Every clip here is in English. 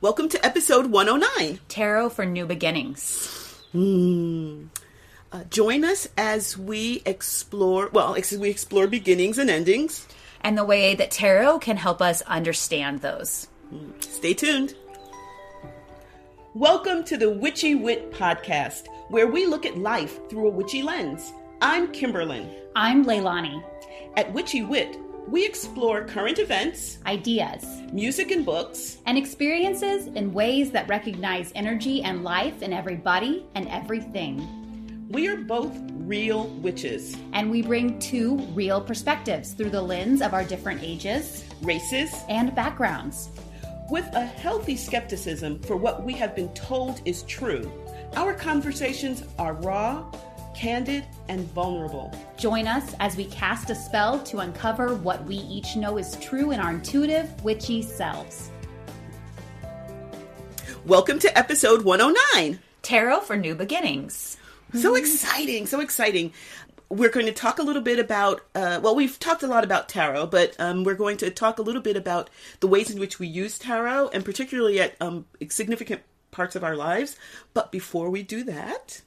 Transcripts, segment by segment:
Welcome to episode 109. Tarot for New Beginnings. Join us as we explore beginnings and endings. And the way that tarot can help us understand those. Stay tuned. Welcome to the Witchy Wit podcast, where we look at life through a witchy lens. I'm Kimberlyn. I'm Leilani. At Witchy Wit, we explore current events, Ideas, music and books, and experiences in ways that recognize energy and life in everybody and everything. We are both real witches. And we bring two real perspectives through the lens of our different ages, Races, and backgrounds. with a healthy skepticism for what we have been told is true. Our conversations are raw, candid, and vulnerable. Join us as we cast a spell to uncover what we each know is true in our intuitive, witchy selves. Welcome to episode 109. Tarot for New Beginnings. So exciting, so exciting. We're going to talk a little bit about, we've talked a lot about tarot, but we're going to talk a little bit about the ways in which we use tarot, and particularly at significant parts of our lives. But before we do that,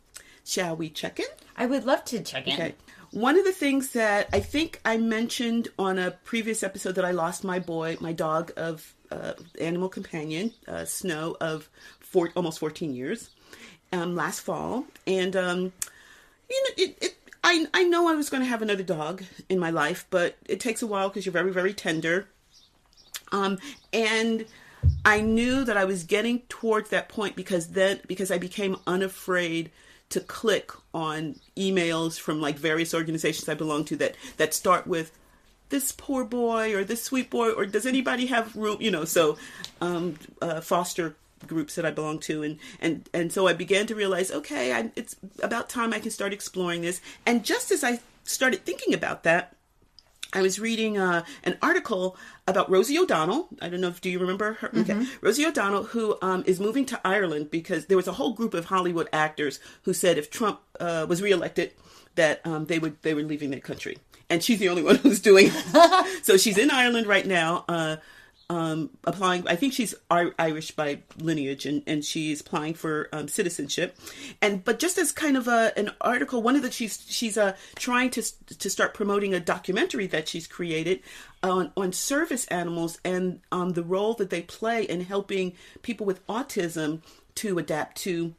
shall we check in? I would love to check in. Okay. One of the things that I think I mentioned on a previous episode that I lost my dog of animal companion, Snow, of almost 14 years, last fall. And, I know I was going to have another dog in my life, but it takes a while because you're very, very tender. And I knew that I was getting towards that point because I became unafraid to click on emails from like various organizations I belong to that start with this poor boy or this sweet boy, or does anybody have room? Foster groups that I belong to, and so I began to realize, okay, it's about time I can start exploring this. And just as I started thinking about that, I was reading an article about Rosie O'Donnell. I don't know do you remember her? Mm-hmm. Okay. Rosie O'Donnell, who is moving to Ireland because there was a whole group of Hollywood actors who said if Trump was reelected, that they were leaving their country, and she's the only one who's doing it. So she's in Ireland right now. Applying, I think she's Irish by lineage, and she's applying for citizenship. But just as kind of an article, she's trying to start promoting a documentary that she's created on service animals and the role that they play in helping people with autism to adapt to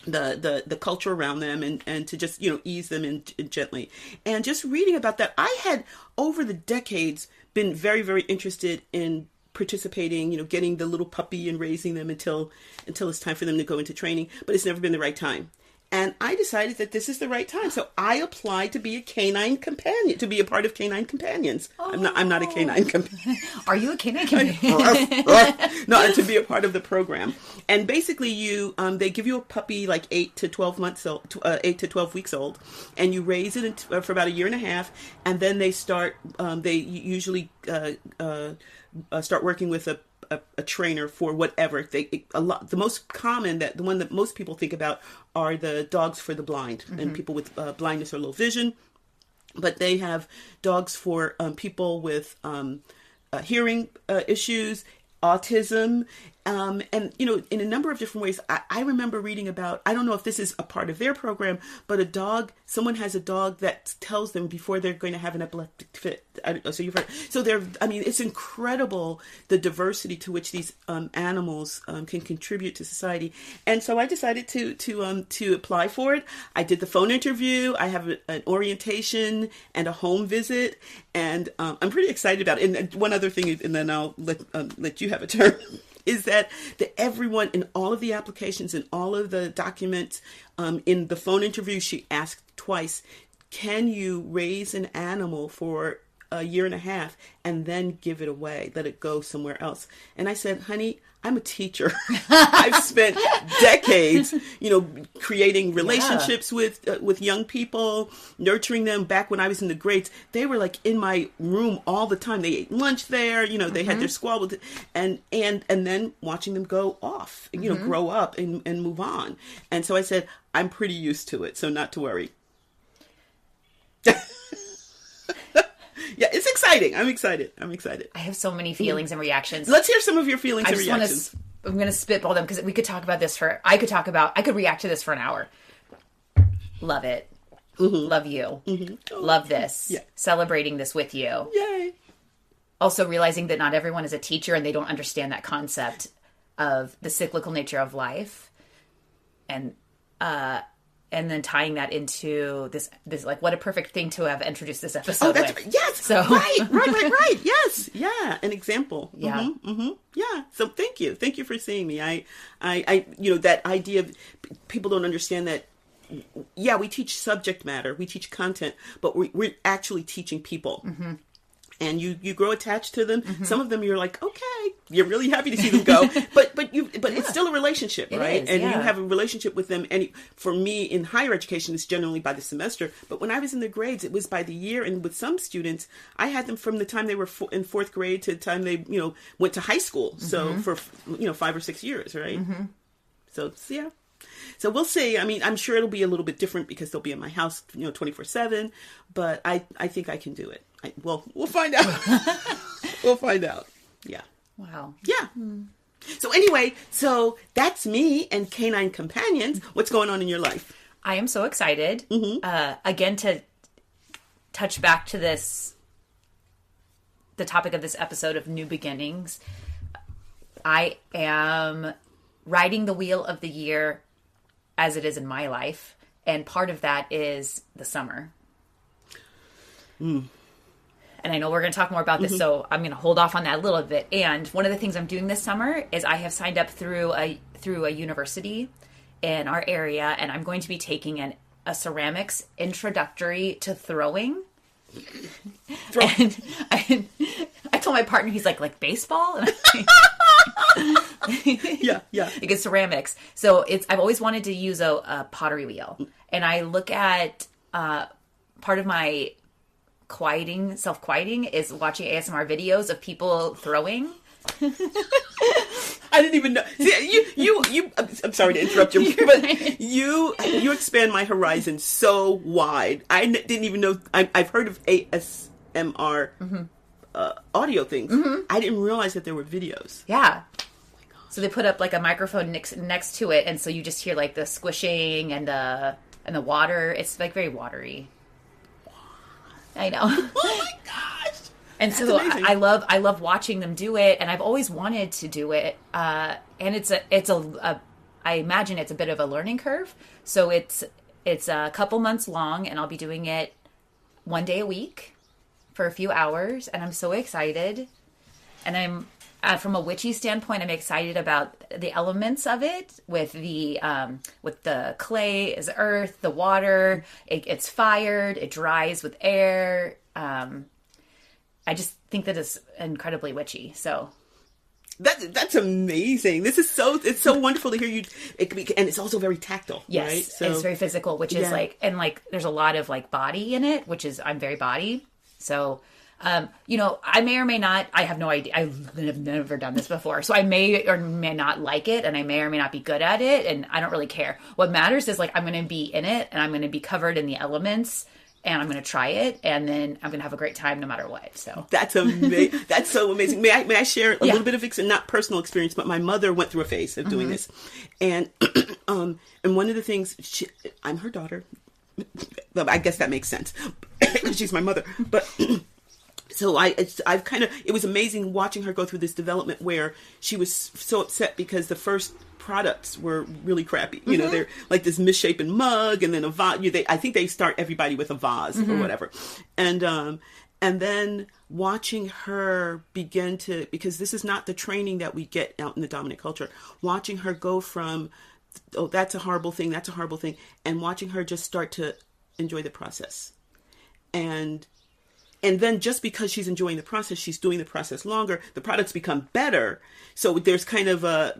the culture around them and to just ease them in gently. And just reading about that, I had over the decades been very, very interested in participating, getting the little puppy and raising them until it's time for them to go into training, but it's never been the right time. And I decided that this is the right time. So I applied to be a canine companion, to be a part of Canine Companions. Oh. I'm not a canine companion. Are you a canine companion? No, to be a part of the program. And basically they give you a puppy like 8 to 12 weeks old, and you raise it for about a year and a half. And then they usually start working with a trainer for whatever. The most common, the one that most people think about are the dogs for the blind, mm-hmm. and people with blindness or low vision. But they have dogs for people with hearing issues, autism, and in a number of different ways. I remember reading about, I don't know if this is a part of their program, but someone has a dog that tells them before they're going to have an epileptic fit. It's incredible the diversity to which these animals can contribute to society. And so I decided to apply for it. I did the phone interview. I have an orientation and a home visit, and I'm pretty excited about it. And one other thing, and then I'll let you have a turn. Is that everyone in all of the applications and all of the documents in the phone interview, she asked twice, can you raise an animal for a year and a half and then give it away, let it go somewhere else? And I said, honey, I'm a teacher. I've spent decades, creating relationships with young people, nurturing them. Back when I was in the grades, they were like in my room all the time. They ate lunch there, they mm-hmm. had their squabble, and then watching them go off, mm-hmm. grow up and move on. And so I said, I'm pretty used to it, so not to worry. Yeah, it's exciting. I'm excited. I have so many feelings and reactions. Let's hear some of your feelings and reactions. I'm going to spitball them because we could talk about this I could react to this for an hour. Love it. Mm-hmm. Love you. Mm-hmm. Oh. Love this. Yeah. Celebrating this with you. Yay. Also realizing that not everyone is a teacher and they don't understand that concept of the cyclical nature of life. And then tying that into this like, what a perfect thing to have introduced this episode. Oh, that's with. Right. Yes. So right. Yes. Yeah. An example. Yeah. Mm-hmm. Mm-hmm. Yeah. So thank you for seeing me. I that idea of people don't understand that. Yeah, we teach subject matter, we teach content, but we're actually teaching people. Mm-hmm. And you grow attached to them. Mm-hmm. Some of them you're like, okay, you're really happy to see them go, but it's still a relationship, right? And you have a relationship with them. And for me in higher education, it's generally by the semester. But when I was in the grades, it was by the year. And with some students, I had them from the time they were in fourth grade to the time they went to high school. Mm-hmm. So for 5 or 6 years, right? Mm-hmm. So yeah. So we'll see. I mean, I'm sure it'll be a little bit different because they'll be in my house, 24/7. But I think I can do it. We'll find out. We'll find out. Yeah. Wow. Yeah. So anyway, that's me and Canine Companions. What's going on in your life? I am so excited. Mm-hmm. Again, to touch back to the topic of this episode of new beginnings. I am riding the wheel of the year as it is in my life. And part of that is the summer. And I know we're going to talk more about this, so I'm going to hold off on that a little bit. And one of the things I'm doing this summer is I have signed up through a university in our area, and I'm going to be taking a ceramics introductory to throwing. And I told my partner, he's like baseball? And yeah. Because ceramics. So I've always wanted to use a pottery wheel. And I look at part of my self-quieting is watching ASMR videos of people throwing. I didn't even know. See, you I'm sorry to interrupt you, but you expand my horizon so wide. I didn't even know. I've heard of ASMR audio things. Mm-hmm. I didn't realize that there were videos. Yeah. So they put up like a microphone next to it, and so you just hear like the squishing and the water. It's like very watery. I know. Oh my gosh! And so I love watching them do it, and I've always wanted to do it. And I imagine it's a bit of a learning curve. So it's a couple months long, and I'll be doing it one day a week for a few hours, and I'm so excited. And I'm from a witchy standpoint, I'm excited about the elements of it with the clay is earth, the water, it gets fired, it dries with air. I just think that it's incredibly witchy. So that's amazing. It's so wonderful to hear you. And it's also very tactile. Yes, right? So, it's very physical, which is there's a lot of like body in it, which is I'm very body. So. I may or may not, I have no idea. I have never done this before. So I may or may not like it, and I may or may not be good at it, and I don't really care. What matters is like I'm going to be in it, and I'm going to be covered in the elements, and I'm going to try it, and then I'm going to have a great time no matter what. So that's amazing. That's so amazing. May I share a little bit of not personal experience, but my mother went through a phase of doing this, and one of the things I'm her daughter. I guess that makes sense. She's my mother, but. So I've kind of, it was amazing watching her go through this development where she was so upset because the first products were really crappy. You know, they're like this misshapen mug and then a vase. I think they start everybody with a vase or whatever. And then watching her begin to, because this is not the training that we get out in the dominant culture, watching her go from, oh, that's a horrible thing, and watching her just start to enjoy the process. And then just because she's enjoying the process, she's doing the process longer, the products become better. So there's kind of a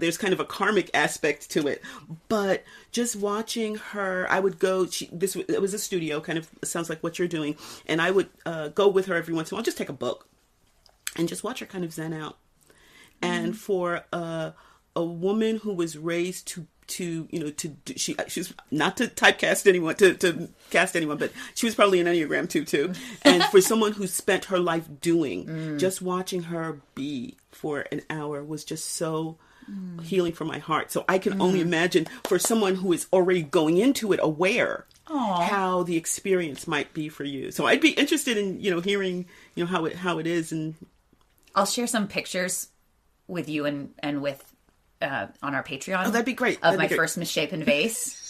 karmic aspect to it. But just watching her, I would go, it was a studio, kind of sounds like what you're doing. And I would go with her every once in a while, just take a book and just watch her kind of zen out. And for a woman who was raised to she's not to typecast anyone, to cast anyone, but she was probably an Enneagram too. And for someone who spent her life doing, just watching her be for an hour was just so healing for my heart. So I can only imagine for someone who is already going into it aware how the experience might be for you. So I'd be interested in, hearing, how it is. And I'll share some pictures with you and with on our Patreon. Oh, that'd be great. Of my first misshapen vase.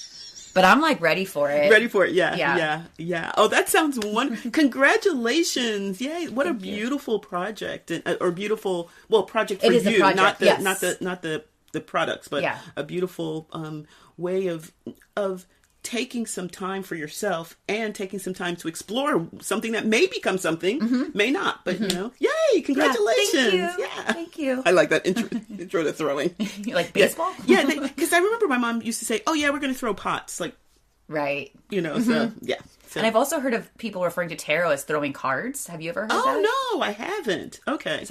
But I'm like ready for it. Ready for it, yeah. Oh, that sounds wonderful. Congratulations. Yay. What a beautiful project. Or beautiful, project for you. It is a project, not the products, but a beautiful way of taking some time for yourself and taking some time to explore something that may become something, may not, but yay, congratulations. Thank you. I like that intro to throwing. You like baseball? Yeah, because I remember my mom used to say, oh yeah, we're going to throw pots. Like, right. So, yeah. So. And I've also heard of people referring to tarot as throwing cards. Have you ever heard that? Oh, no, I haven't. Okay.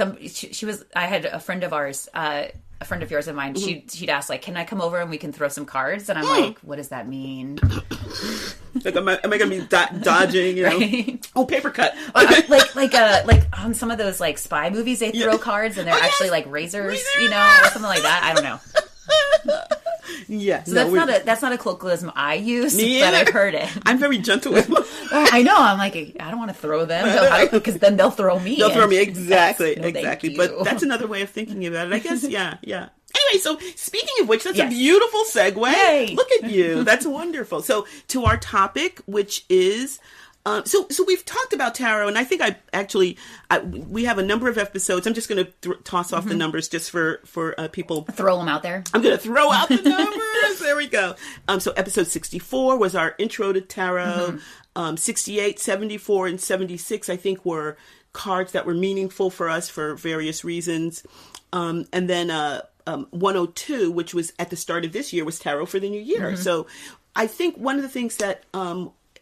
I had a friend of ours, a friend of yours and mine, she'd ask, like, can I come over and we can throw some cards? And I'm like, what does that mean? Like, am I going to be dodging, Right? Oh, paper cut. like on some of those, like, spy movies, they throw cards and they're actually, like, razors, or something like that. I don't know. Yeah. So that's not a colloquialism I use, but I've heard it. I'm very gentle with my... I know. I'm like, I don't want to throw them because then they'll throw me. They'll throw me. Exactly. No, exactly. But that's another way of thinking about it. I guess. Yeah. Anyway, so speaking of which, that's a beautiful segue. Yay. Look at you. That's wonderful. So to our topic, which is... So we've talked about tarot, and I think we have a number of episodes. I'm just going to toss off the numbers just for people. Throw them out there. I'm going to throw out the numbers. There we go. So episode 64 was our intro to tarot. 68, 74, and 76, I think, were cards that were meaningful for us for various reasons. And then 102, which was at the start of this year, was tarot for the new year. So I think one of the things that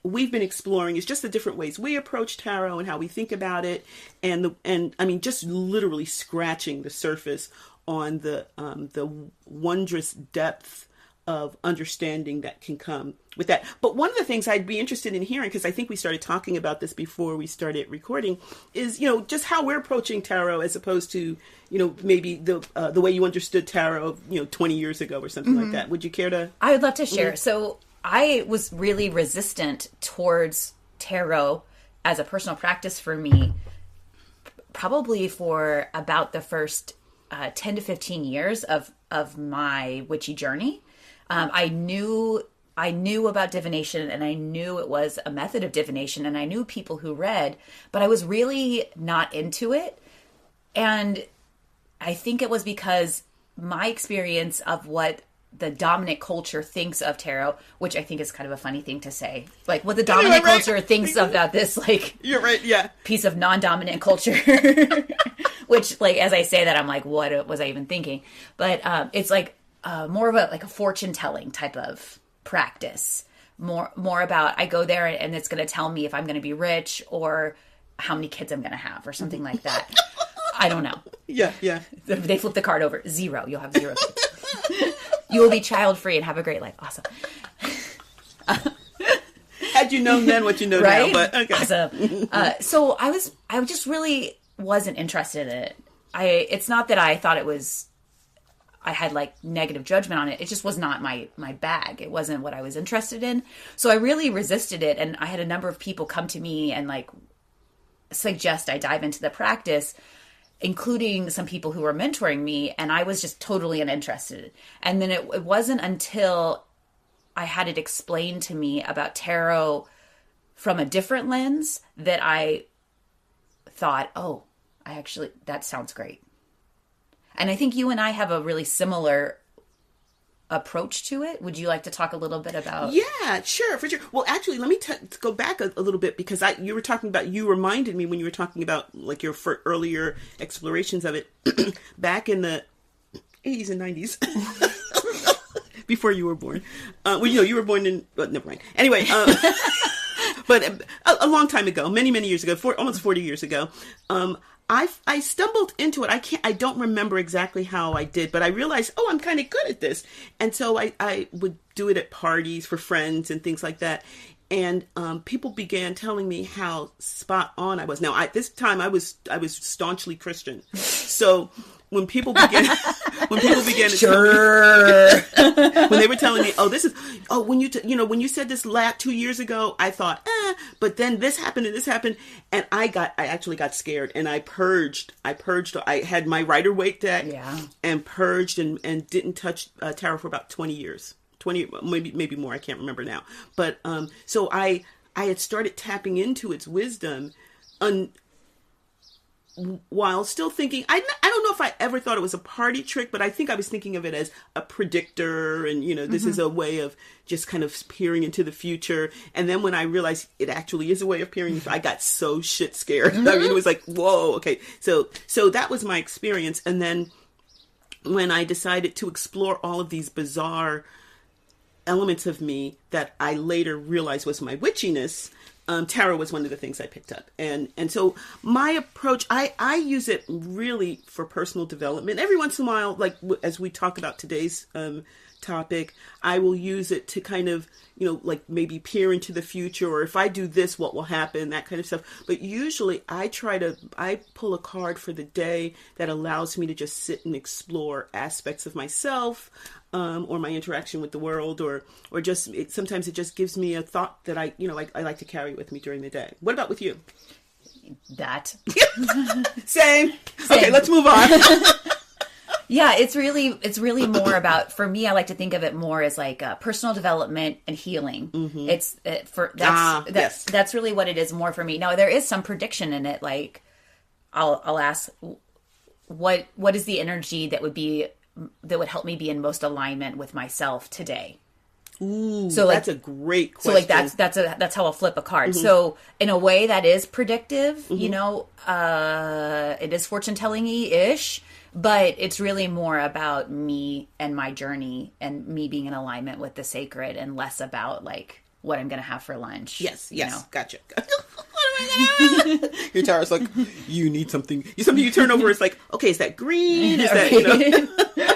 we've been exploring is just the different ways we approach tarot and how we think about it, and I mean, just literally scratching the surface on the wondrous depth of understanding that can come with that. But one of the things I'd be interested in hearing, because I think we started talking about this before we started recording, is just how we're approaching tarot as opposed to maybe the way you understood tarot 20 years ago or something like that. Would you care to? I would love to share. So I was really resistant towards tarot as a personal practice for me, probably for about the first 10 to 15 years of my witchy journey. I knew about divination, and I knew it was a method of divination, and I knew people who read, but I was really not into it. And I think it was because my experience of what the dominant culture thinks of tarot, which I think is kind of a funny thing to say, like what the dominant culture thinks about this, like, you're right, yeah, piece of non-dominant culture, which, like, as I say that, I'm like, what was I even thinking? But it's like more of a fortune telling type of practice, more about, I go there and it's going to tell me if I'm going to be rich or how many kids I'm going to have or something like that. I don't know. Yeah. They flip the card over. 0. You'll have 0 kids. You will be child-free and have a great life. Awesome. Had you known then what you know now, but okay. Awesome. So I just really wasn't interested in it. It's not that I thought I had like negative judgment on it. It just was not my bag. It wasn't what I was interested in. So I really resisted it. And I had a number of people come to me and like suggest I dive into the practice, including some people who were mentoring me, and I was just totally uninterested. And then it wasn't until I had it explained to me about tarot from a different lens that I thought, oh, that sounds great. And I think you and I have a really similar approach to it. Would you like to talk a little bit about? Yeah, sure, for sure. Well, actually, let me go back a little bit, because you reminded me when you were talking about like your earlier explorations of it back in the 80s and 90s. Before you were born. You were born in, never mind. Anyway, but a long time ago, many, many years ago, almost 40 years ago, I stumbled into it. I don't remember exactly how I did, but I realized, I'm kind of good at this. And so I would do it at parties for friends and things like that. And people began telling me how spot on I was. Now, this time I was staunchly Christian. So when people began, when people began to Sure. when they were telling me, when when you said this 2 years ago, I thought, but then this happened and this happened, and I actually got scared, and I purged. I had my Rider-Waite deck, and purged and didn't touch tarot for about 20 years. 20, maybe more, I can't remember now. But so I had started tapping into its wisdom while still thinking, I don't know if I ever thought it was a party trick, but I think I was thinking of it as a predictor, and this is a way of just kind of peering into the future. And then when I realized it actually is a way of peering, I got so shit scared. I mean, it was like, whoa, okay. So that was my experience. And then when I decided to explore all of these bizarre elements of me that I later realized was my witchiness, tarot was one of the things I picked up. And so my approach, I use it really for personal development. Every once in a while, like as we talk about today's topic, I will use it to kind of, like maybe peer into the future, or if I do this, what will happen, that kind of stuff. But usually I pull a card for the day that allows me to just sit and explore aspects of myself, or my interaction with the world, or just sometimes it just gives me a thought that I like to carry with me during the day. What about with you? That. Same. Okay, let's move on. Yeah, it's really more about, for me, I like to think of it more as like personal development and healing. Mm-hmm. That's really what it is more for me. Now, there is some prediction in it. Like I'll ask, what is the energy that would help me be in most alignment with myself today? Ooh, so that's a great question. So like that's how I'll flip a card. Mm-hmm. So in a way that is predictive, mm-hmm. It is fortune telling-y ish, but it's really more about me and my journey and me being in alignment with the sacred, and less about like what I'm going to have for lunch. Yes. Gotcha. Your tarot's like, you need something. Something you turn over, it's like, okay, is that green? Is that,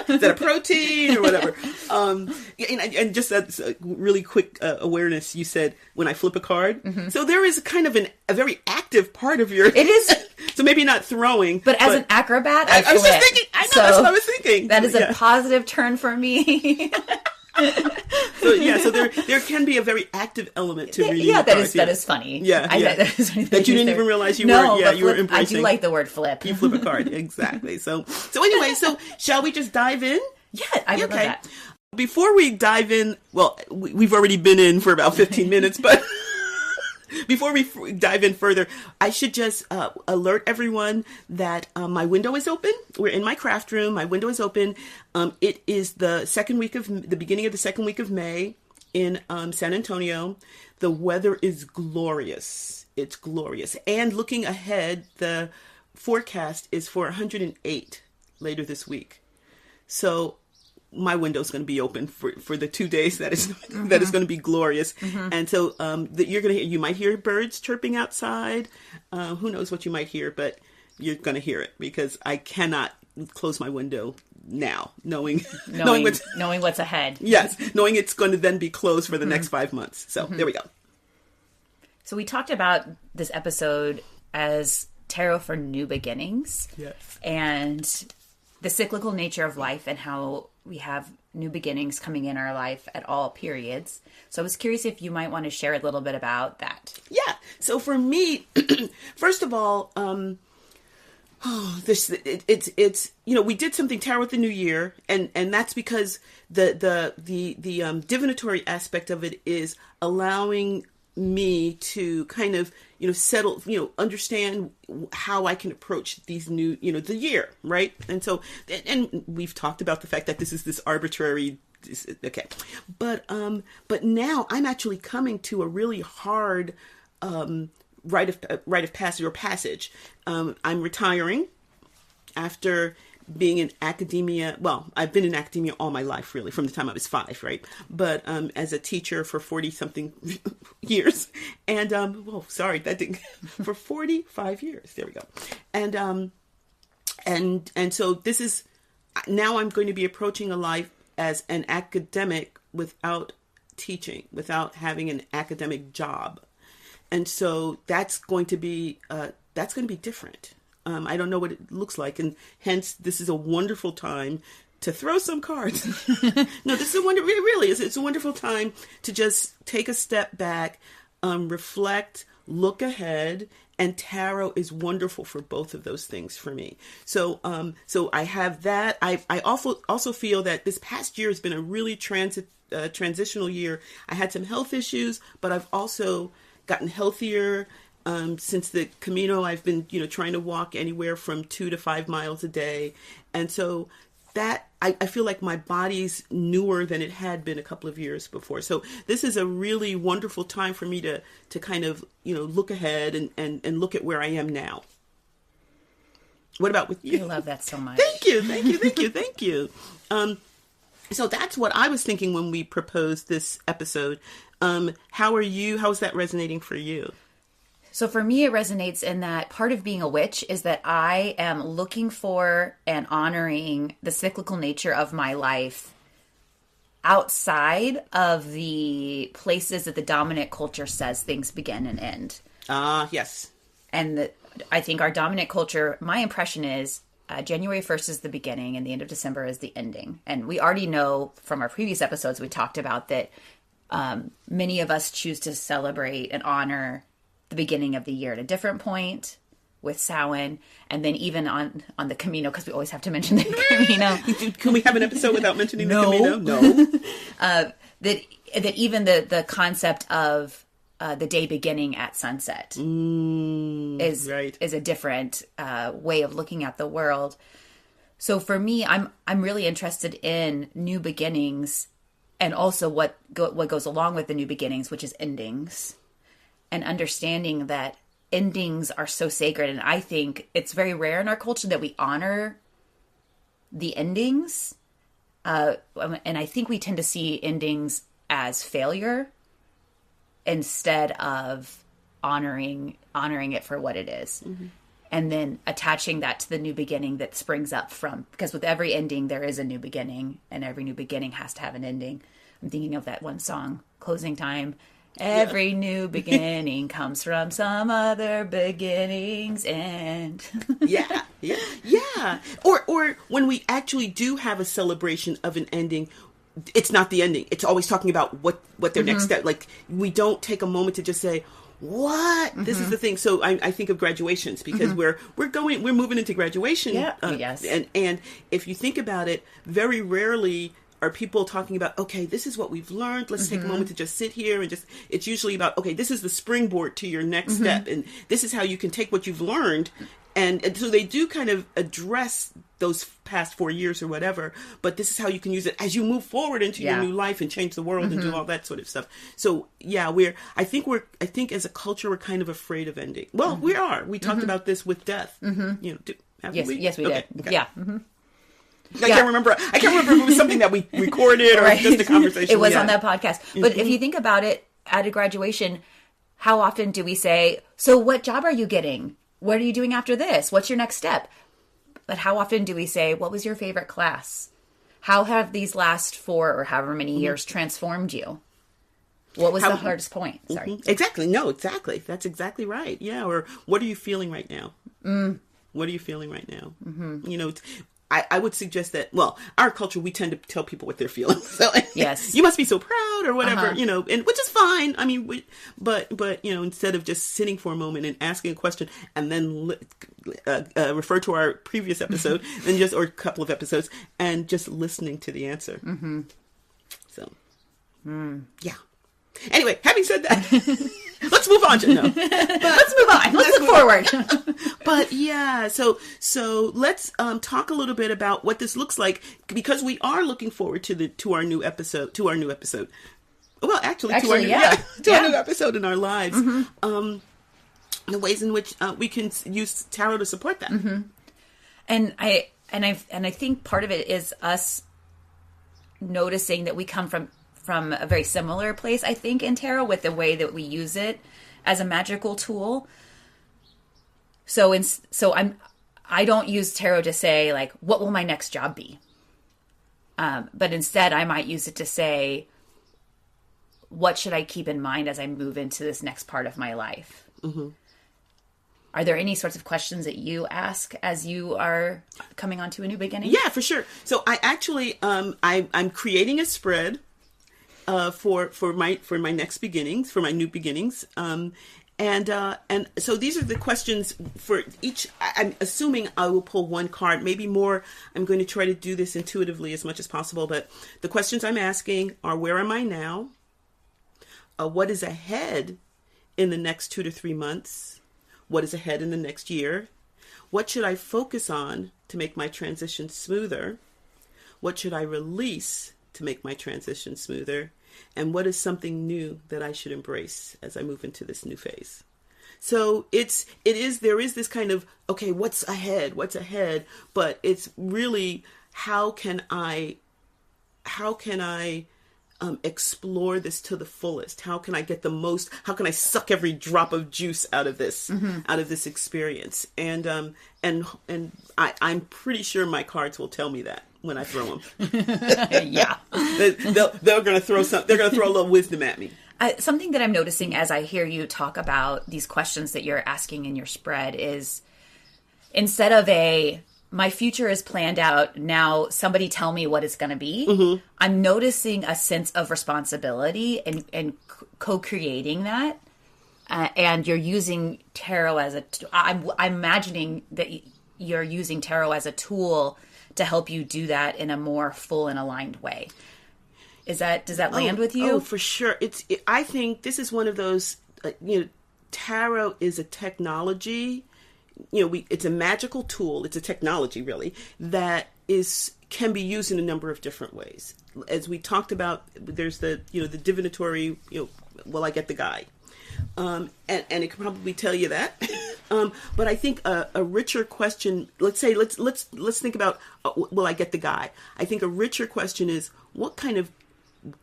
is that a protein or whatever? And just that's a really quick awareness. You said when I flip a card, mm-hmm. So there is kind of a very active part of your. It is. So maybe not throwing, but as an acrobat, I was just thinking. I know, that's what I was thinking. That is a positive turn for me. So there can be a very active element to reading. Yeah, that is funny. Yeah, that you didn't even realize you were. Yeah, you were embracing. I do like the word flip. You flip a card, exactly. So anyway, shall we just dive in? Yeah, I would love that. Before we dive in, well, we've already been in for about 15 minutes, but. Before we dive in further, I should just alert everyone that my window is open. We're in my craft room. My window is open. It is the beginning of the second week of May in San Antonio. The weather is glorious. It's glorious. And looking ahead, the forecast is for 108 later this week. So my window is going to be open for the 2 days that is mm-hmm. that is going to be glorious. Mm-hmm. And so you might hear birds chirping outside. Who knows what you might hear, but you're going to hear it, because I cannot close my window now, knowing what's ahead. Yes, knowing it's going to then be closed for the mm-hmm. next 5 months. So mm-hmm. there we go. So we talked about this episode as tarot for new beginnings. Yes. And the cyclical nature of life, and how we have new beginnings coming in our life at all periods. So I was curious if you might want to share a little bit about that. Yeah. So for me, first of all, it's we did something tarot with the new year, and that's because the divinatory aspect of it is allowing me to kind of settle, understand how I can approach these new, the year, right? And so, and we've talked about the fact that this is this arbitrary, okay, but now I'm actually coming to a really hard rite of passage. I'm retiring after being in academia. Well, I've been in academia all my life, really, from the time I was 5, right? But as a teacher for 40-something years, and for 45 years. There we go. And so this is, now I'm going to be approaching a life as an academic without teaching, without having an academic job. And so that's going to be different. I don't know what it looks like, and hence this is a wonderful time to throw some cards. No, this is it really is. It's a wonderful time to just take a step back, reflect, look ahead, and tarot is wonderful for both of those things for me. So, so I have that. I also feel that this past year has been a really transitional year. I had some health issues, but I've also gotten healthier. Since the Camino, I've been, trying to walk anywhere from 2 to 5 miles a day. And so that I feel like my body's newer than it had been a couple of years before. So this is a really wonderful time for me to kind of, look ahead and look at where I am now. What about with you? I love that so much. Thank you. So that's what I was thinking when we proposed this episode. How are you? How's that resonating for you? So for me, it resonates in that part of being a witch is that I am looking for and honoring the cyclical nature of my life outside of the places that the dominant culture says things begin and end. Yes. And I think our dominant culture, my impression is January 1st is the beginning and the end of December is the ending. And we already know from our previous episodes, we talked about that many of us choose to celebrate and honor the beginning of the year at a different point with Samhain, and then even on the Camino, because we always have to mention the Camino. Can we have an episode without mentioning the Camino? No. That even the concept of the day beginning at sunset is a different way of looking at the world. So for me, I'm really interested in new beginnings, and also what goes along with the new beginnings, which is endings. And understanding that endings are so sacred. And I think it's very rare in our culture that we honor the endings. And I think we tend to see endings as failure instead of honoring it for what it is. Mm-hmm. And then attaching that to the new beginning that springs up from, because with every ending, there is a new beginning, and every new beginning has to have an ending. I'm thinking of that one song, Closing Time. Every new beginning comes from some other beginning's end. Yeah. Or when we actually do have a celebration of an ending, it's not the ending. It's always talking about what their next step. Like, we don't take a moment to just say, what? Mm-hmm. This is the thing. So I think of graduations, because we're moving into graduation. Yeah. Yes. And if you think about it, very rarely are people talking about, okay, this is what we've learned. Let's take a moment to just sit here and it's usually about, okay, this is the springboard to your next step. And this is how you can take what you've learned. And so they do kind of address those past 4 years or whatever, but this is how you can use it as you move forward into your new life and change the world and do all that sort of stuff. So yeah, I think as a culture, we're kind of afraid of ending. Well, we are. We talked about this with death. Yes, we did. Okay. Yeah. Mm-hmm. I can't remember if it was something that we recorded or just a conversation. It was on that podcast. But if you think about it, at a graduation, how often do we say, so what job are you getting? What are you doing after this? What's your next step? But how often do we say, what was your favorite class? How have these last 4 or however many years transformed you? What was the hardest point? Sorry. Exactly. No, exactly. That's exactly right. Yeah. Or what are you feeling right now? What are you feeling right now? I would suggest that, well, our culture, we tend to tell people what they're feeling. So yes, you must be so proud or whatever, and which is fine. I mean, but instead of just sitting for a moment and asking a question and then refer to our previous episode or a couple of episodes and just listening to the answer. Mm-hmm. So, yeah. Anyway, having said that, let's move on. Let's move on. Let's look forward. But yeah, so let's talk a little bit about what this looks like, because we are looking forward to our new episode. Well, actually to our new episode in our lives. Mm-hmm. The ways in which we can use tarot to support that. Mm-hmm. And I think part of it is us noticing that we come from a very similar place, I think, in tarot, with the way that we use it as a magical tool. So I don't use tarot to say, like, what will my next job be? But instead, I might use it to say, what should I keep in mind as I move into this next part of my life? Mm-hmm. Are there any sorts of questions that you ask as you are coming onto a new beginning? Yeah, for sure. So I actually, I'm creating a spread for my next beginnings, for my new beginnings. And so these are the questions for each. I'm assuming I will pull one card, maybe more. I'm going to try to do this intuitively as much as possible. But the questions I'm asking are, where am I now? What is ahead in the next 2 to 3 months? What is ahead in the next year? What should I focus on to make my transition smoother? What should I release to make my transition smoother? And what is something new that I should embrace as I move into this new phase? So there is this kind of, okay, what's ahead, but it's really, how can I explore this to the fullest? How can I get the most, how can I suck every drop of juice out of this, out of this experience? And I'm pretty sure my cards will tell me that when I throw them. Yeah. They're going to throw a little wisdom at me. Something that I'm noticing as I hear you talk about these questions that you're asking in your spread is, instead of my future is planned out, now somebody tell me what it's going to be, I'm noticing a sense of responsibility and co-creating that. And you're using tarot as I'm imagining that you're using tarot as a tool to help you do that in a more full and aligned way. Does that land with you? Oh, for sure. I think this is one of those, tarot is a technology. It's a magical tool. It's a technology, really, that can be used in a number of different ways. As we talked about, there's the divinatory, will I get the guy? And it can probably tell you that. But I think a richer question, let's think about, will I get the guy? I think a richer question is, what kind of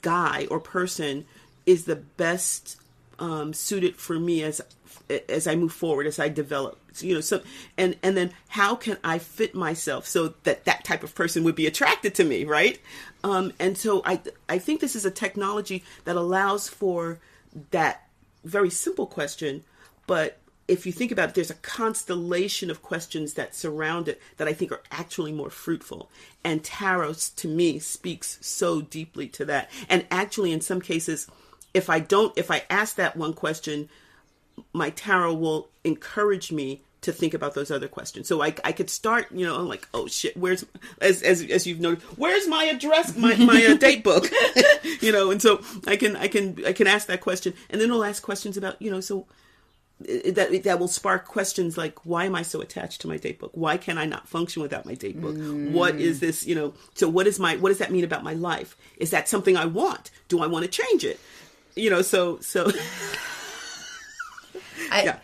guy or person is the best suited for me as I move forward, as I develop? And then how can I fit myself so that type of person would be attracted to me, right? And so I think this is a technology that allows for that very simple question, but if you think about it, there's a constellation of questions that surround it that I think are actually more fruitful. And tarot, to me, speaks so deeply to that. And actually, in some cases, if I ask that one question, my tarot will encourage me to think about those other questions. So I could start, I'm like, oh shit, where's, as you've noted, where's my address, my date book, and so I can ask that question, and then I'll ask questions about, so that will spark questions like, why am I so attached to my date book? Why can I not function without my date book? What is this, so what does that mean about my life? Is that something I want? Do I want to change it? So yeah.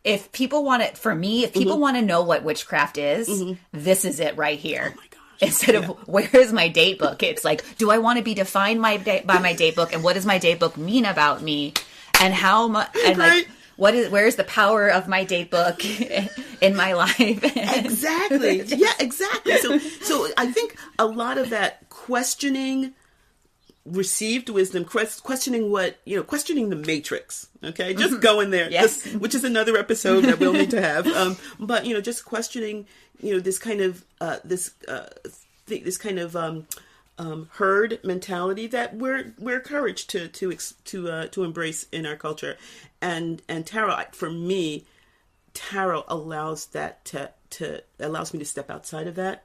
If people want it, for me, if people want to know what witchcraft is, this is it right here. Oh my gosh. Instead of where is my date book, it's like, do I want to be defined by my date book, and what does my date book mean about me, and how much, and right. Where's the power of my date book in my life? Exactly. Yeah, exactly. So I think a lot of that questioning received wisdom, questioning questioning the matrix. Okay, just go in there. Yes, which is another episode that we'll need to have. But just questioning, this kind of herd mentality that we're encouraged to embrace in our culture, and tarot, for me, tarot allows me to step outside of that,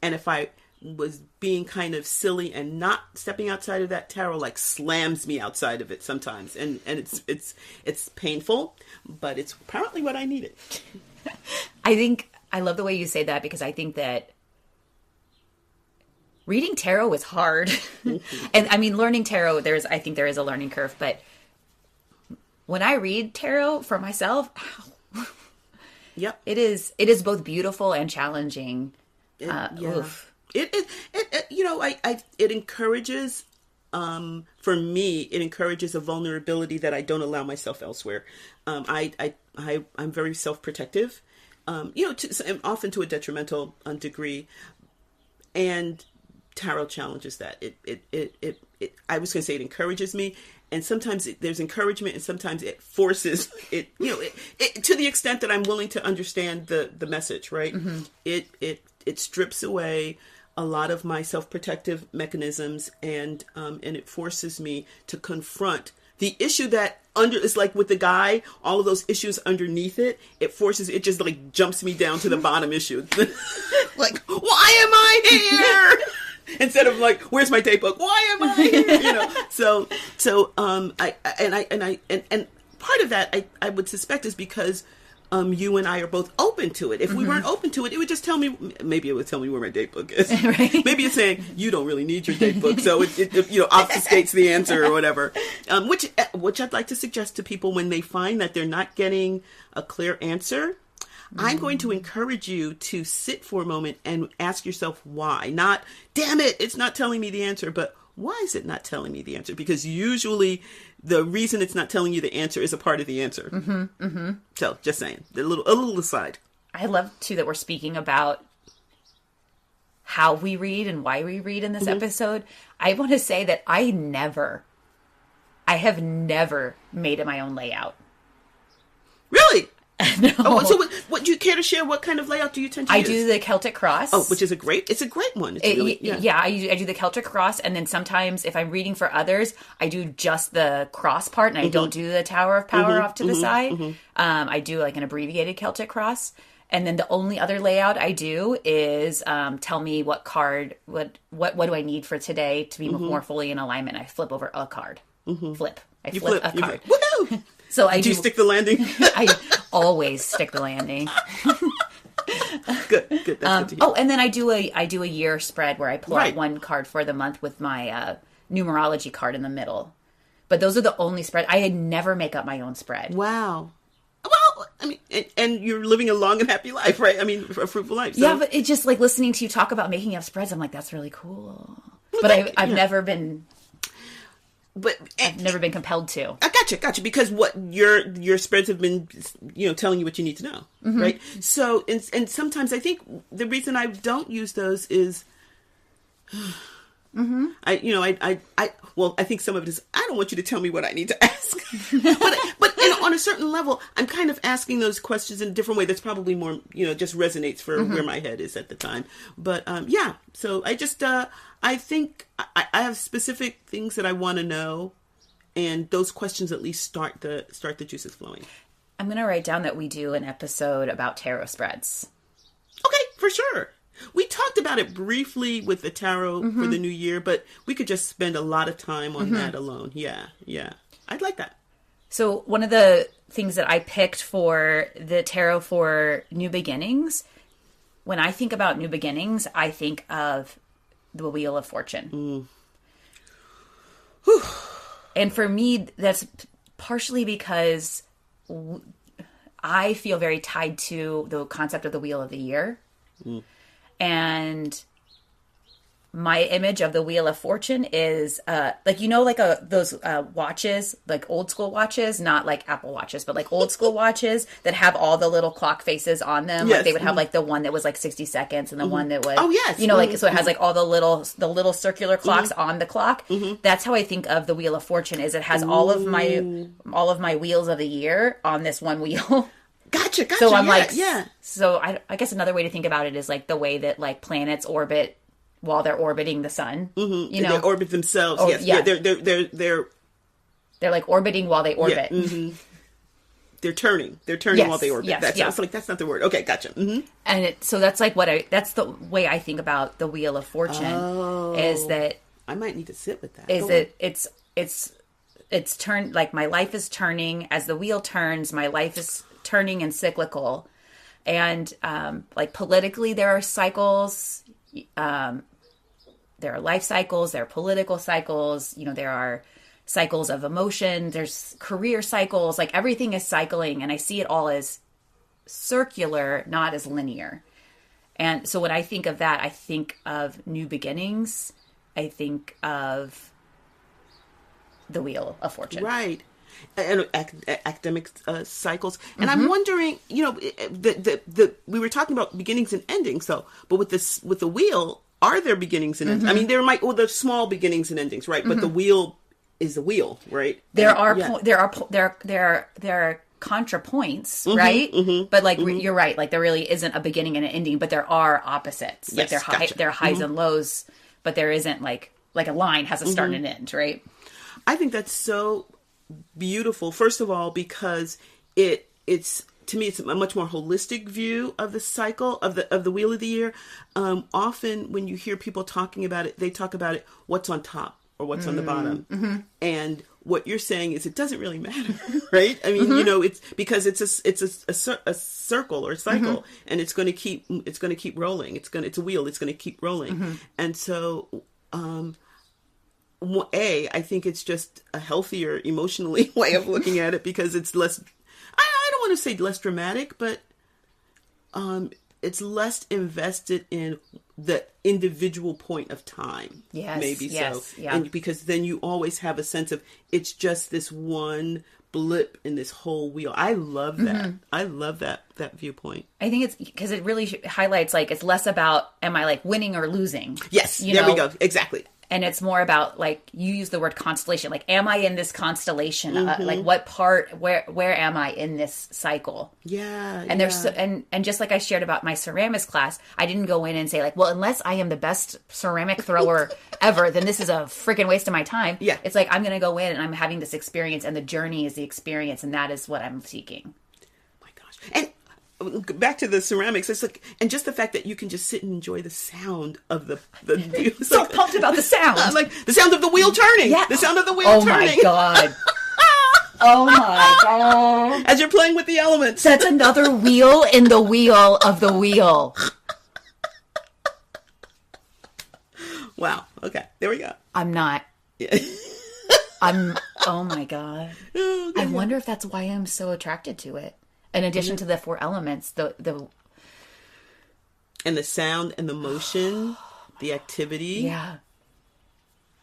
and if I was being kind of silly and not stepping outside of that, tarot slams me outside of it sometimes, and it's painful, but it's apparently what I needed. I love the way you say that, because I think that reading tarot is hard. And I mean, learning tarot, I think there is a learning curve, but when I read tarot for myself, yep, it is both beautiful and challenging. Oof. It encourages, for me, it encourages a vulnerability that I don't allow myself elsewhere. I'm very self-protective, often to a detrimental degree. And tarot challenges that. I was going to say it encourages me, and sometimes there's encouragement, and sometimes it forces it. To the extent that I'm willing to understand the message, right? Mm-hmm. It strips away a lot of my self-protective mechanisms, and it forces me to confront the issue that it's like with the guy, all of those issues underneath it. It just like jumps me down to the bottom issue. Like, why am I here? Instead of like, where's my date book? Why am I here? So part of that I would suspect is because you and I are both open to it. If we weren't open to it, it would just tell me, maybe it would tell me where my date book is. Right. Maybe it's saying, you don't really need your date book. So it obfuscates the answer or whatever. Which I'd like to suggest to people when they find that they're not getting a clear answer. I'm going to encourage you to sit for a moment and ask yourself why. Not, damn it, it's not telling me the answer, but why is it not telling me the answer? Because usually the reason it's not telling you the answer is a part of the answer. Mm-hmm, mm-hmm. So just saying, a little aside. I love too that we're speaking about how we read and why we read in this episode. I want to say that I have never made it my own layout. Really? No. Oh, so what do you care to share? What kind of layout do you tend to use? I do the Celtic cross. Oh, which is a great one. I do the Celtic cross, and then sometimes if I'm reading for others, I do just the cross part, and I don't do the Tower of Power off to the side. Mm-hmm. I do like an abbreviated Celtic cross, and then the only other layout I do is tell me what card, what do I need for today to be more fully in alignment. I flip over a card. Mm-hmm. I flip a card. Woohoo! So I do you stick the landing? I always stick the landing. Good. That's good to hear. Oh, and then I do a year spread where I pull out one card for the month with my numerology card in the middle. But those are the only spread. I never make up my own spread. Wow. Well, I mean, and you're living a long and happy life, right? I mean, a fruitful life. So. Yeah, but it's just like listening to you talk about making up spreads. I'm like, that's really cool. But I've never been. But I've never been compelled to. I gotcha. Because what your spreads have been, telling you what you need to know, right? So, and sometimes I think the reason I don't use those is, I think some of it is I don't want you to tell me what I need to ask, but on a certain level, I'm kind of asking those questions in a different way. That's probably more, just resonates for where my head is at the time. But so I just. I think I have specific things that I want to know, and those questions at least start the juices flowing. I'm going to write down that we do an episode about tarot spreads. Okay, for sure. We talked about it briefly with the tarot for the new year, but we could just spend a lot of time on that alone. Yeah. I'd like that. So one of the things that I picked for the tarot for new beginnings, when I think about new beginnings, I think of the Wheel of Fortune. And for me, that's partially because I feel very tied to the concept of the Wheel of the Year. And my image of the Wheel of Fortune is those watches, like old school watches, not like Apple watches, but like old school watches that have all the little clock faces on them. Yes. Like they would have like the one that was like 60 seconds and the one that was so it has like all the little circular clocks on the clock. That's how I think of the Wheel of Fortune. Is it has all of my wheels of the year on this one wheel. Gotcha. So I'm So I guess another way to think about it is like the way that like planets orbit while they're orbiting the sun. They orbit themselves. Yes. Yeah. They're like orbiting while they orbit. Yeah. They're turning while they orbit. That's not the word. Okay, gotcha. And so that's like that's the way I think about the Wheel of Fortune. Is that I might need to sit with that. Is that it's turned, like my life is turning as the wheel turns. My life is turning and cyclical, and like politically there are cycles. There are life cycles, there are political cycles, there are cycles of emotion, there's career cycles, like everything is cycling, and I see it all as circular, not as linear. And so when I think of that, I think of new beginnings, I think of the Wheel of Fortune. Right. And academic cycles. And I'm wondering, we were talking about beginnings and endings. So, but with the wheel, are there beginnings and endings? I mean, there might, well, there's small beginnings and endings, right? But the wheel is the wheel, right? There are contrapoints, right? But like you're right, like there really isn't a beginning and an ending, but there are opposites. Like Yes, there are highs and lows, but there isn't like a line has a start and an end, right? I think that's so beautiful. First of all, because it's to me it's a much more holistic view of the cycle of the wheel of the year. Often when you hear people talking about it, they talk about it what's on top or what's on the bottom, and what you're saying is it doesn't really matter, right? I mean, it's because it's a circle or a cycle, and it's going to keep rolling. It's a wheel. It's going to keep rolling, and so. I think it's just a healthier emotionally way of looking at it because it's less, I don't want to say less dramatic, but it's less invested in the individual point of time. Yes, maybe yes, so. Yeah. And because then you always have a sense of it's just this one blip in this whole wheel. I love that. I love that viewpoint. I think it's because it really highlights like it's less about am I like winning or losing. Yes, there we go. Exactly. And it's more about like you use the word constellation. Like, am I in this constellation? Like, what part? Where am I in this cycle? Yeah. And there's and just like I shared about my ceramics class, I didn't go in and say like, well, unless I am the best ceramic thrower ever, then this is a freaking waste of my time. Yeah. It's like I'm going to go in and I'm having this experience, and the journey is the experience, and that is what I'm seeking. Oh my gosh! And back to the ceramics, it's like, and just the fact that you can just sit and enjoy the sound of the so pumped about the sound. I'm like the sound of the wheel turning. Yeah. The sound of the wheel turning. Oh my god. Oh my god. As you're playing with the elements. That's another wheel in the wheel of the wheel. Wow. Okay. There we go. I'm not. Yeah. Oh my god. Oh, I wonder if that's why I'm so attracted to it. In addition to the 4 elements, the and the sound and the motion, the activity. Yeah.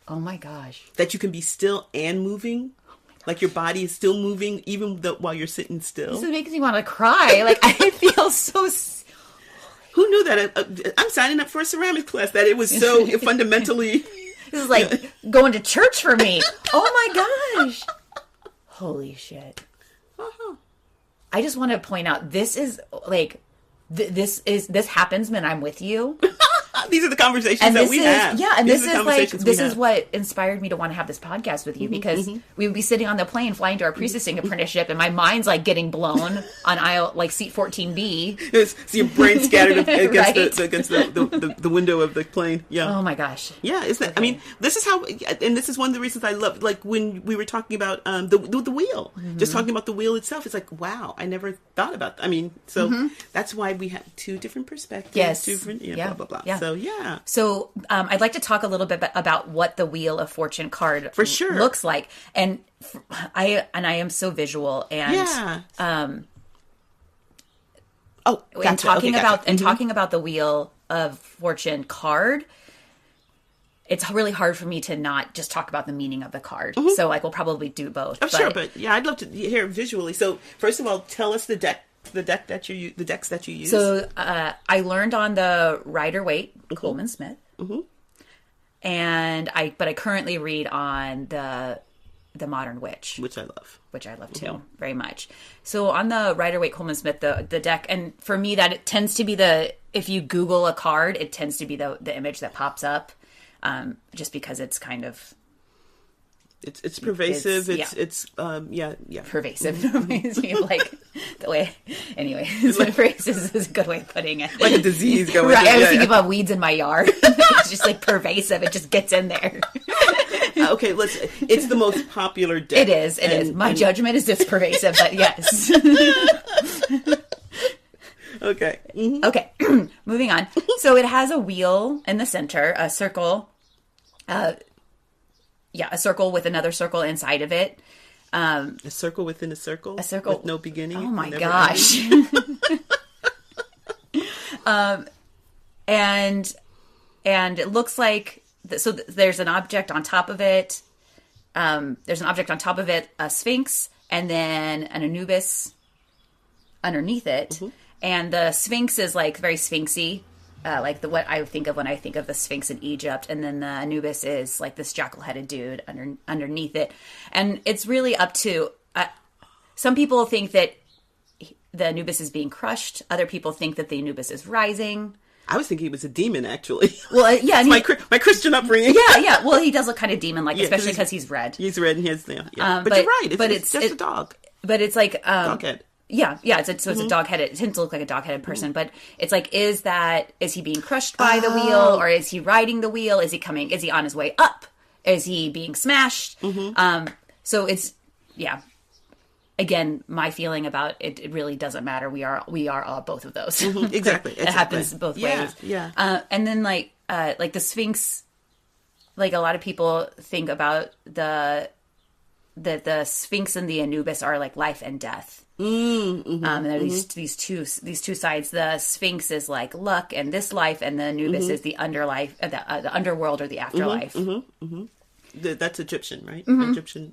Oh my gosh. That you can be still and moving. Like your body is still moving even while you're sitting still. This makes me want to cry. Like I feel so. Who knew that? I'm signing up for a ceramics class. That it was so fundamentally. This is like going to church for me. Oh my gosh. Holy shit. Uh-huh. I just want to point out this is like this happens when I'm with you. These are the conversations that we have. Yeah, and this is what inspired me to want to have this podcast with you because we would be sitting on the plane flying to our priestessing apprenticeship, and my mind's like getting blown on aisle like seat 14B. So your brain scattered against, Right? against the window of the plane. Yeah. Oh my gosh. Yeah, is that? Okay. I mean, this is how, and this is one of the reasons I love. Like when we were talking about the wheel, just talking about the wheel itself. It's like, wow, I never thought about that. I mean, so that's why we have 2 different perspectives. Yes. 2 different, Yeah. blah blah blah. Yeah. So yeah. So I'd like to talk a little bit about what the Wheel of Fortune card for sure looks like, and I am so visual, and yeah. Talking about the Wheel of Fortune card. It's really hard for me to not just talk about the meaning of the card. So like we'll probably do both. Oh, sure, but yeah, I'd love to hear it visually. So first of all, tell us the decks that you use. So I learned on the Rider-Waite Coleman Smith, and I currently read on the Modern Witch, which I love too very much. So on the Rider-Waite Coleman Smith, the deck, and for me that it tends to be if you Google a card, it tends to be the image that pops up, just because it's kind of. It's pervasive. It's pervasive. Reminds me of like the way. Anyway, pervasive is a good way of putting it. Like a disease going. Right. I was thinking about weeds in my yard. It's just like pervasive. It just gets in there. Okay, it's the most popular deck. It is. My judgment is it's pervasive, but yes. Okay. Okay. Moving on. So it has a wheel in the center, a circle. A circle with another circle inside of it. A circle within a circle? A circle. With no beginning? Oh my gosh. And it looks like, so there's an object on top of it. A Sphinx, and then an Anubis underneath it. And the Sphinx is like very sphinxy. what I think of when I think of the Sphinx in Egypt, and then the Anubis is like this jackal-headed dude underneath it, and it's really up to some people think that the Anubis is being crushed. Other people think that the Anubis is rising. I was thinking he was a demon, actually. Well, yeah, my Christian upbringing. Yeah. Well, he does look kind of demon-like, especially because he's red. He's red and he has but you're right. It's just a dog. But it's like doghead. Yeah. It's a dog-headed. It tends to look like a dog-headed person, but it's like, is he being crushed by the wheel, or is he riding the wheel? Is he on his way up? Is he being smashed? So it's Again, my feeling about it really doesn't matter. We are both of those. Exactly. It happens both ways. Yeah. And then like the Sphinx, like a lot of people think about the Sphinx and the Anubis are like life and death. And there are these two sides. The Sphinx is like luck and this life, and the Anubis is the the underworld or the afterlife. That's Egyptian, right? Egyptian.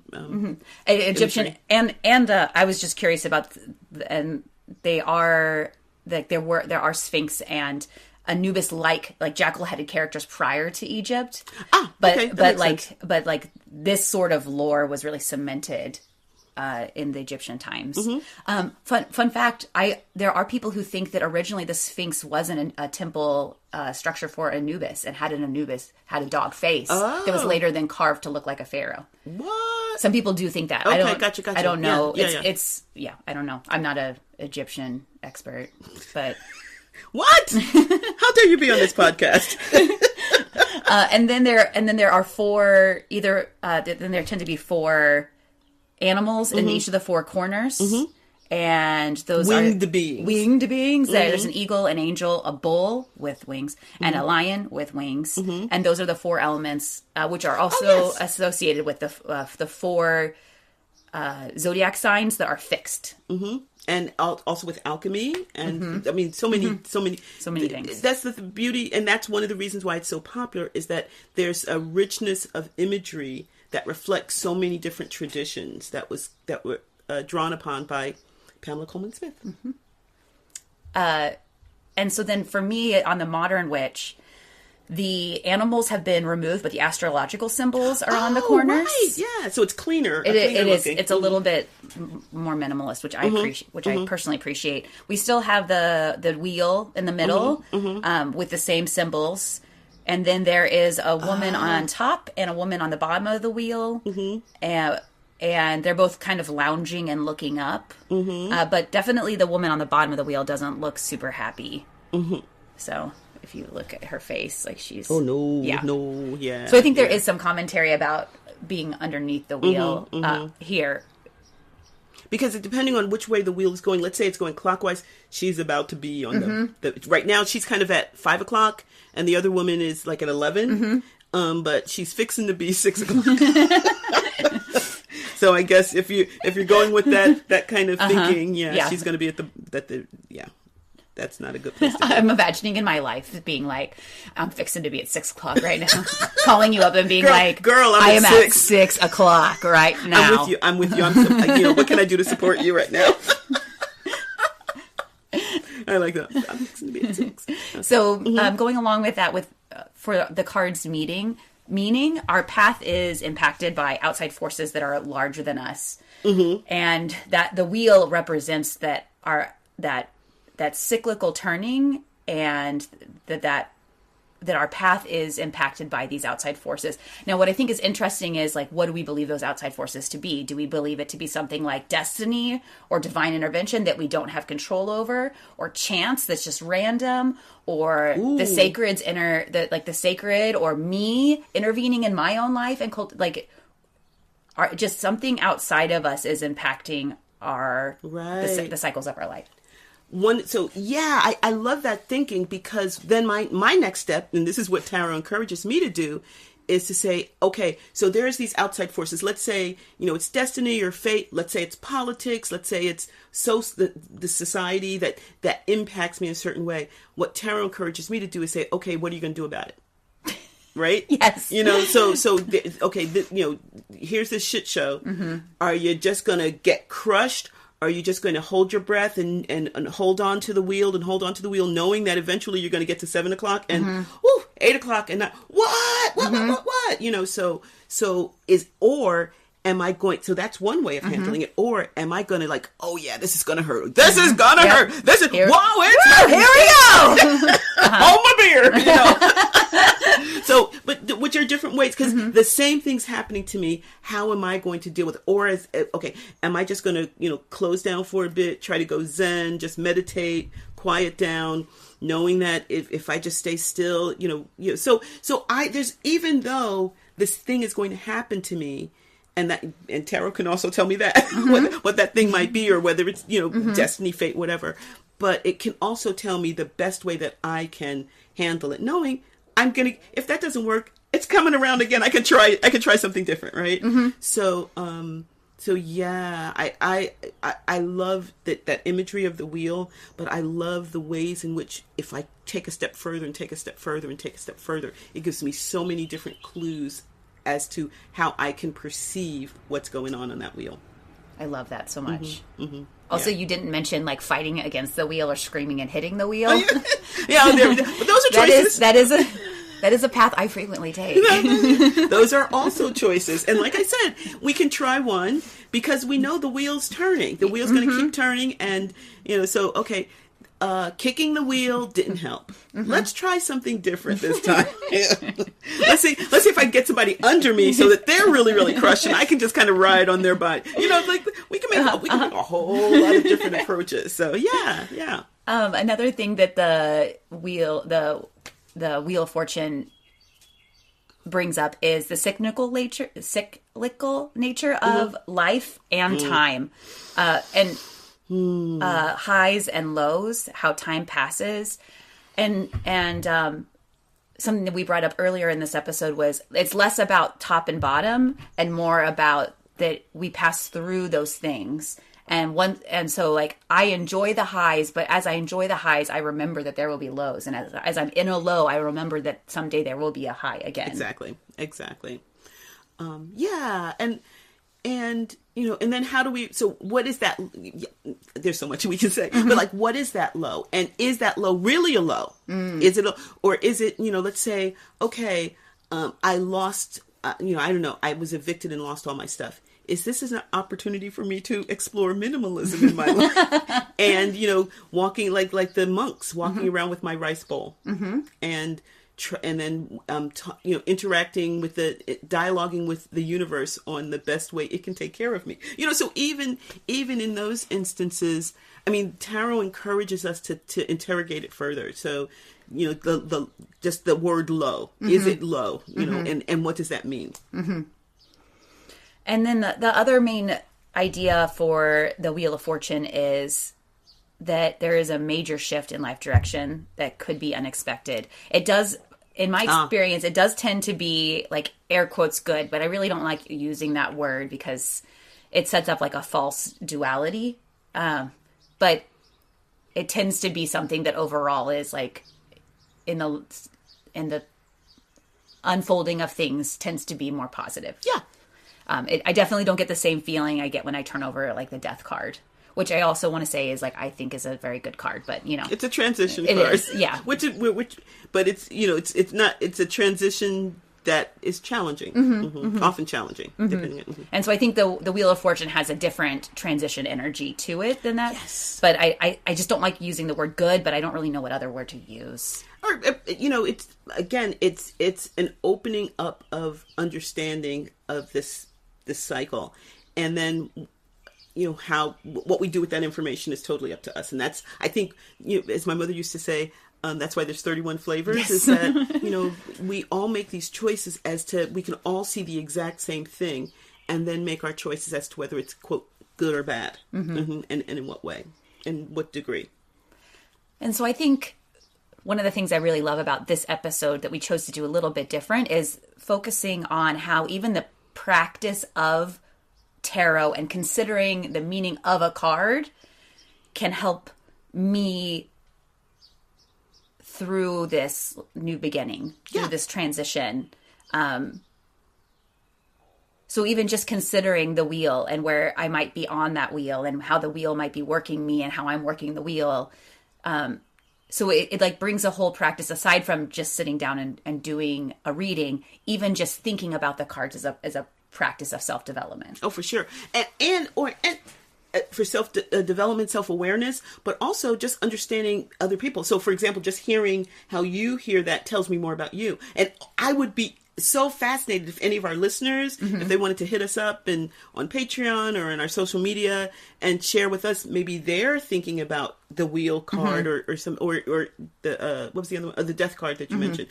Egyptian, and I was just curious about, and they are like there are Sphinx and Anubis like jackal-headed characters prior to Egypt. But this sort of lore was really cemented in the Egyptian times. Fun fact: there are people who think that originally the Sphinx wasn't a temple structure for Anubis, and had a dog face that was later then carved to look like a pharaoh. What? Some people do think that. Okay, gotcha. I don't know. Yeah, I don't know. I'm not a Egyptian expert, but what? How dare you be on this podcast? And then there are four. Then there tend to be four animals in each of the four corners. And those winged are winged beings. There's an eagle, an angel, a bull with wings, and a lion with wings. And those are the four elements, which are also associated with the four zodiac signs that are fixed. And also with alchemy, and I mean, so many things. That's the beauty, and that's one of the reasons why it's so popular, is that there's a richness of imagery that reflects so many different traditions that were drawn upon by Pamela Coleman Smith. And so then for me, on the modern witch, the animals have been removed, but the astrological symbols are on the corners. Right, yeah. So it's cleaner. It is. It's a little bit more minimalist, which I appreciate, which I personally appreciate. We still have the wheel in the middle with the same symbols. And then there is a woman on top and a woman on the bottom of the wheel. And they're both kind of lounging and looking up. But definitely the woman on the bottom of the wheel doesn't look super happy. So if you look at her face, like she's... Oh, no. Yeah. No, yeah. So I think there is some commentary about being underneath the wheel here. Because depending on which way the wheel is going, let's say it's going clockwise, she's about to be on the... Right now, she's kind of at 5 o'clock, and the other woman is like at 11. But she's fixing to be 6 o'clock. So I guess if you're going with that kind of thinking, she's going to be at the that's not a good place to be. I'm imagining in my life being like, I'm fixing to be at 6 o'clock right now, calling you up and being girl, I am at 6 o'clock right now. I'm with you. What can I do to support you right now? I like that. I'm fixing to be at 6. So going along with that, for the cards meaning our path is impacted by outside forces that are larger than us, and that the wheel represents that cyclical turning, and that our path is impacted by these outside forces. Now, what I think is interesting is, like, what do we believe those outside forces to be? Do we believe it to be something like destiny or divine intervention that we don't have control over, or chance that's just random, or the sacred, or me intervening in my own life and just something outside of us is impacting the cycles of our life. I love that thinking, because then my next step, and this is what tarot encourages me to do, is to say, okay, so there's these outside forces. Let's say, it's destiny or fate. Let's say it's politics. Let's say it's the society that impacts me in a certain way. What tarot encourages me to do is say, okay, what are you going to do about it? Right? Yes. Here's this shit show. Are you just going to get crushed? are you just going to hold your breath and hold on to the wheel and hold on to the wheel, knowing that eventually you're going to get to 7 o'clock and 8 o'clock and not, what? You know, or am I going, so that's one way of handling it. Or am I going to like, oh yeah, this is going to hurt. This is going to hurt. This is, here, whoa, it's here we go. Hold my beer, you know. So, but which are different ways, because the same thing's happening to me. How am I going to deal with it? Or is, okay, am I just going to, you know, close down for a bit, try to go Zen, just meditate, quiet down, knowing that if I just stay still, you know, so there's, even though this thing is going to happen to me, and tarot can also tell me that what that thing might be, or whether it's, you know, destiny, fate, whatever. But it can also tell me the best way that I can handle it, knowing if that doesn't work, it's coming around again. I could try something different, right? So yeah, I love that imagery of the wheel, but I love the ways in which, if I take a step further and take a step further and take a step further, it gives me so many different clues as to how I can perceive what's going on that wheel. I love that so much. Also, you didn't mention like fighting against the wheel or screaming and hitting the wheel. Yeah, but those are choices. That is a path I frequently take. Those are also choices. And like I said, we can try one because we know the wheel's turning. The wheel's going to keep turning. And, you know, so, okay, kicking the wheel didn't help. Let's try something different this time. Let's see if I can get somebody under me so that they're really, really crushed and I can just kind of ride on their body. You know, like we can make a whole lot of different approaches. So yeah. Another thing that the Wheel of Fortune brings up is the cyclical nature of life and time, and highs and lows, how time passes, and something that we brought up earlier in this episode was it's less about top and bottom and more about that we pass through those things. And so like I enjoy the highs, but as I enjoy the highs, I remember that there will be lows. And as I'm in a low, I remember that someday there will be a high again. Exactly. Yeah. And, you know, and then how do we, so what is that? There's so much we can say, but like, what is that low? And is that low really a low? Is it, or is it, you know, let's say, okay, I lost, you know, I don't know, I was evicted and lost all my stuff. Is this an opportunity for me to explore minimalism in my life? And, you know, walking like the monks walking around with my rice bowl and then, you know, interacting with dialoguing with the universe on the best way it can take care of me. You know, so even in those instances, I mean, tarot encourages us to interrogate it further. So, you know, just the word low, is it low? You know, and what does that mean? And then the other main idea for the Wheel of Fortune is that there is a major shift in life direction that could be unexpected. It does, in my experience, it does tend to be like air quotes good, but I really don't like using that word because it sets up like a false duality. But it tends to be something that overall is like in the unfolding of things tends to be more positive. Yeah. I definitely don't get the same feeling I get when I turn over like the death card, which I also want to say is like I think is a very good card, but you know, it's a transition card. It is, yeah. But it's, you know, it's a transition that is challenging, often challenging, depending. And so I think the Wheel of Fortune has a different transition energy to it than that. Yes. But I just don't like using the word good, but I don't really know what other word to use. Or, you know, it's an opening up of understanding of this cycle, and then, you know, what we do with that information is totally up to us. And that's, I think, you know, as my mother used to say, that's why there's 31 flavors. Yes. Is that, you know, we all make these choices we can all see the exact same thing, and then make our choices as to whether it's quote good or bad, and in what way, and what degree. And so I think one of the things I really love about this episode that we chose to do a little bit different is focusing on how even the practice of tarot and considering the meaning of a card can help me through this new beginning, through this transition. So even just considering the wheel and where I might be on that wheel and how the wheel might be working me and how I'm working the wheel. So it like brings a whole practice aside from just sitting down and doing a reading, even just thinking about the cards as a practice of self-development. Oh, for sure. And for self-development, self-awareness, but also just understanding other people. So, for example, just hearing how you hear that tells me more about you. And I would be so fascinated if any of our listeners, if they wanted to hit us up and on Patreon or in our social media and share with us maybe they're thinking about the wheel card or the what was the other one? The death card that you mentioned.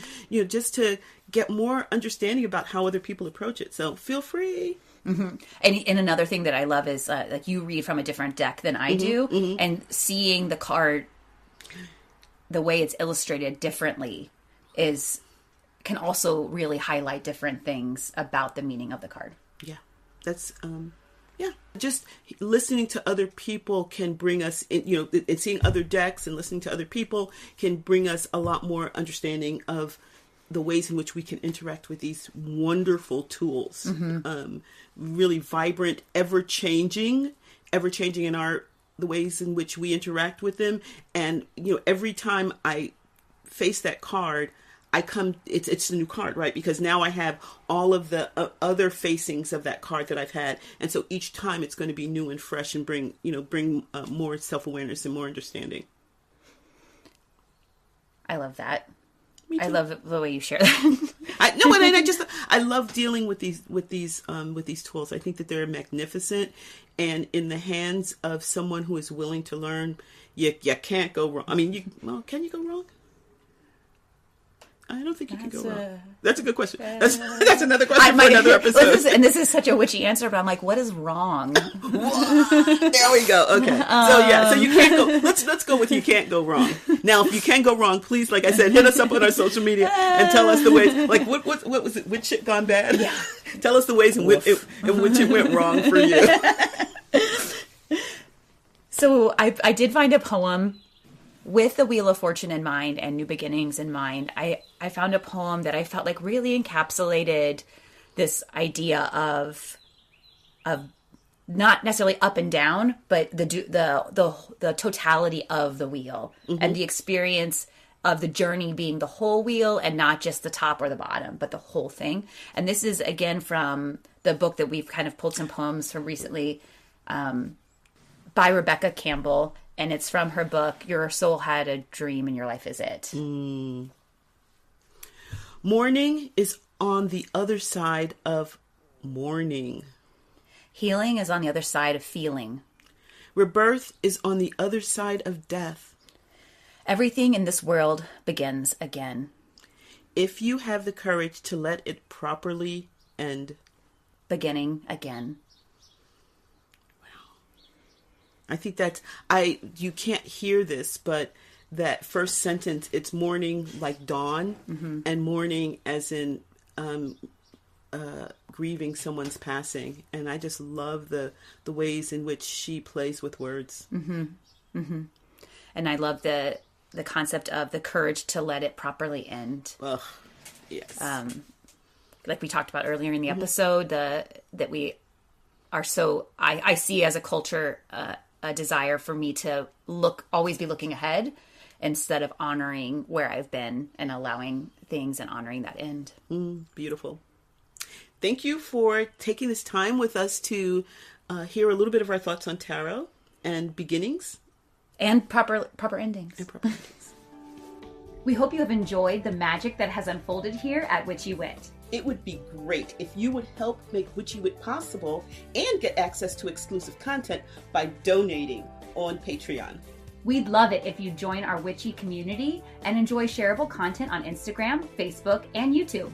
Just to get more understanding about how other people approach it. So feel free. And another thing that I love is like you read from a different deck than I do, and seeing the card, the way it's illustrated differently can also really highlight different things about the meaning of the card. Yeah, that's just listening to other people can bring us in, and seeing other decks and listening to other people can bring us a lot more understanding of the ways in which we can interact with these wonderful tools. Really vibrant, ever-changing in the ways in which we interact with them. And, every time I face that card, it's a new card, right? Because now I have all of the other facings of that card that I've had. And so each time it's going to be new and fresh and bring more self-awareness and more understanding. I love that. I love the way you share that. I love dealing with these tools. I think that they're magnificent, and in the hands of someone who is willing to learn, you can't go wrong. I mean, can you go wrong? I don't think you can go wrong. That's a good question. That's another question for another episode. This is such a witchy answer, but I'm like, what is wrong? There we go. Okay. So you can't go. Let's go with you can't go wrong. Now, if you can go wrong, please, like I said, hit us up on our social media and tell us the ways. Like what was it? Which shit gone bad? Yeah. Tell us the ways in which it went wrong for you. So I did find a poem with the Wheel of Fortune in mind and New Beginnings in mind. I found a poem that I felt like really encapsulated this idea of not necessarily up and down, but the totality of the wheel and the experience of the journey being the whole wheel and not just the top or the bottom, but the whole thing. And this is again from the book that we've kind of pulled some poems from recently, by Rebecca Campbell. And it's from her book, Your Soul Had a Dream and Your Life Is It. Mourning is on the other side of mourning. Healing is on the other side of feeling. Rebirth is on the other side of death. Everything in this world begins again. If you have the courage to let it properly end. Beginning again. I think you can't hear this, but that first sentence, it's mourning like dawn and mourning as in grieving someone's passing. And I just love the ways in which she plays with words. And I love the concept of the courage to let it properly end. Ugh, yes. Like we talked about earlier in the episode, that we are so, I see as a culture, a desire for me to always be looking ahead instead of honoring where I've been and allowing things and honoring that end. Beautiful. Thank you for taking this time with us to hear a little bit of our thoughts on tarot and beginnings. And proper endings. We hope you have enjoyed the magic that has unfolded here at Witchy Wit. It would be great if you would help make Witchy Wit possible and get access to exclusive content by donating on Patreon. We'd love it if you join our Witchy community and enjoy shareable content on Instagram, Facebook, and YouTube.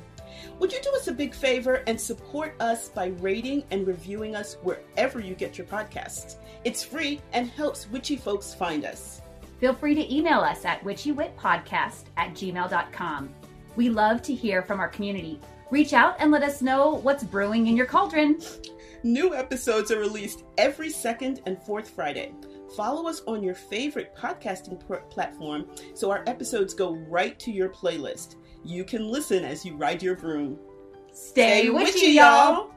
Would you do us a big favor and support us by rating and reviewing us wherever you get your podcasts? It's free and helps witchy folks find us. Feel free to email us at witchywitpodcast@gmail.com. We love to hear from our community. Reach out and let us know what's brewing in your cauldron. New episodes are released every second and fourth Friday. Follow us on your favorite podcasting platform so our episodes go right to your playlist. You can listen as you ride your broom. Stay witchy, y'all!